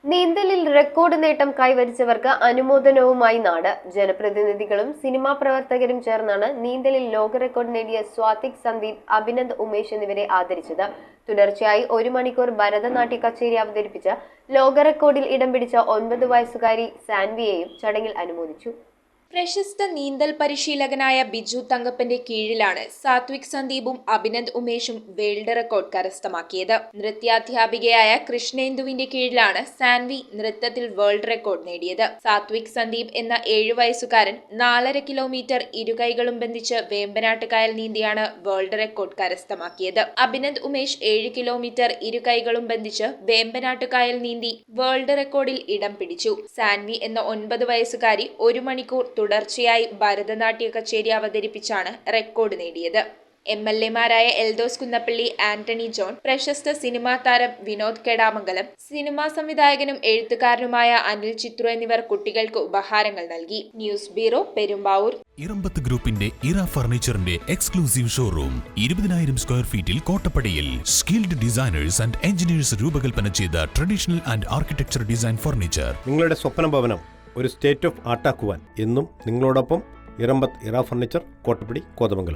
നീന്തലിൽ record നേട്ടം കൈവരിച്ചവർക്ക് അനുമോദനവുമായി നാട്. ജനപ്രതിനിധികളും സിനിമാ പ്രവർത്തകരും ചേർന്നാണ് നീന്തലിൽ ലോക റെക്കോർഡ് നേടിയ സ്വാതിക് സന്ദീപ്, അഭിനന്ദ് ഉമേഷ് എന്നിവരെ ആദരിച്ചത്. തുടർച്ചയായി 1 മണിക്കൂർ ഭരതനാട്യ കച്ചേരി അവതരിപ്പിച്ച് ലോക റെക്കോർഡിൽ ഇടം പിടിച്ച 9 വയസ്സുകാരി സാൻവിയെയും ചടങ്ങിൽ അനുമോദിച്ചു. പ്രശസ്ത നീന്തൽ പരിശീലകനായ ബിജു തങ്കപ്പന്റെ കീഴിലാണ് സാത്വിക് സന്ദീപും അഭിനന്ദ് ഉമേഷും വേൾഡ് റെക്കോർഡ് കരസ്ഥമാക്കിയത്. നൃത്യാധ്യാപികയായ കൃഷ്ണേന്ദുവിന്റെ കീഴിലാണ് സാൻവി നൃത്തത്തിൽ വേൾഡ് റെക്കോർഡ് നേടിയത്. സാത്വിക് സന്ദീപ് എന്ന 7 വയസ്സുകാരൻ 4.5 കിലോമീറ്റർ ഇരുകൈകളും ബന്ധിച്ച് വേമ്പനാട്ടുകായൽ നീന്തിയാണ് വേൾഡ് റെക്കോർഡ് കരസ്ഥമാക്കിയത്. അഭിനന്ദ് ഉമേഷ് 7 കിലോമീറ്റർ ഇരുകൈകളും ബന്ധിച്ച് വേമ്പനാട്ടുകായൽ നീന്തി വേൾഡ് റെക്കോർഡിൽ ഇടം പിടിച്ചു. സാൻവി എന്ന 9 വയസ്സുകാരി 1 മണിക്കൂർ തുടർച്ചയായി ഭരതനാട്യ കച്ചേരി അവതരിപ്പിച്ചാണ് റെക്കോർഡ് നേടിയത്. MLA-മാരായ എൽദോസ് കുന്നപ്പള്ളി, ആന്റണി ജോൺ, പ്രശസ്ത സിനിമാ താരം വിനോദ് കെടാമംഗലം, സിനിമാ സംവിധായകനും എഴുത്തുകാരനുമായ അനിൽ ചിത്രു എന്നിവർ കുട്ടികൾക്ക് ഉപഹാരങ്ങൾ നൽകി. News bureau, Perumbavoor. ഇറമ്പത്ത് ഗ്രൂപ്പിന്റെ ഇറ ഫർണിച്ചറിന്റെ എക്സ്ക്ലൂസീവ് ഷോറൂം 20,000 സ്ക്വയർ ഫീറ്റിൽ കോട്ടപ്പടിയിൽ. സ്കിൽഡ് ഡിസൈനേഴ്സ് ആൻഡ് എഞ്ചിനീയേഴ്സ് രൂപകൽപ്പന ചെയ്ത traditional and architecture design furniture. നിങ്ങളുടെ സ്വപ്ന ഭവനം ഒരു സ്റ്റേറ്റ് ഓഫ് ആർട്ടാക്കുവാൻ എന്നും നിങ്ങളോടൊപ്പം ഇറമ്പത്ത് ഇറ ഫർണിച്ചർ, കോട്ടപ്പടി, കോതമംഗലം.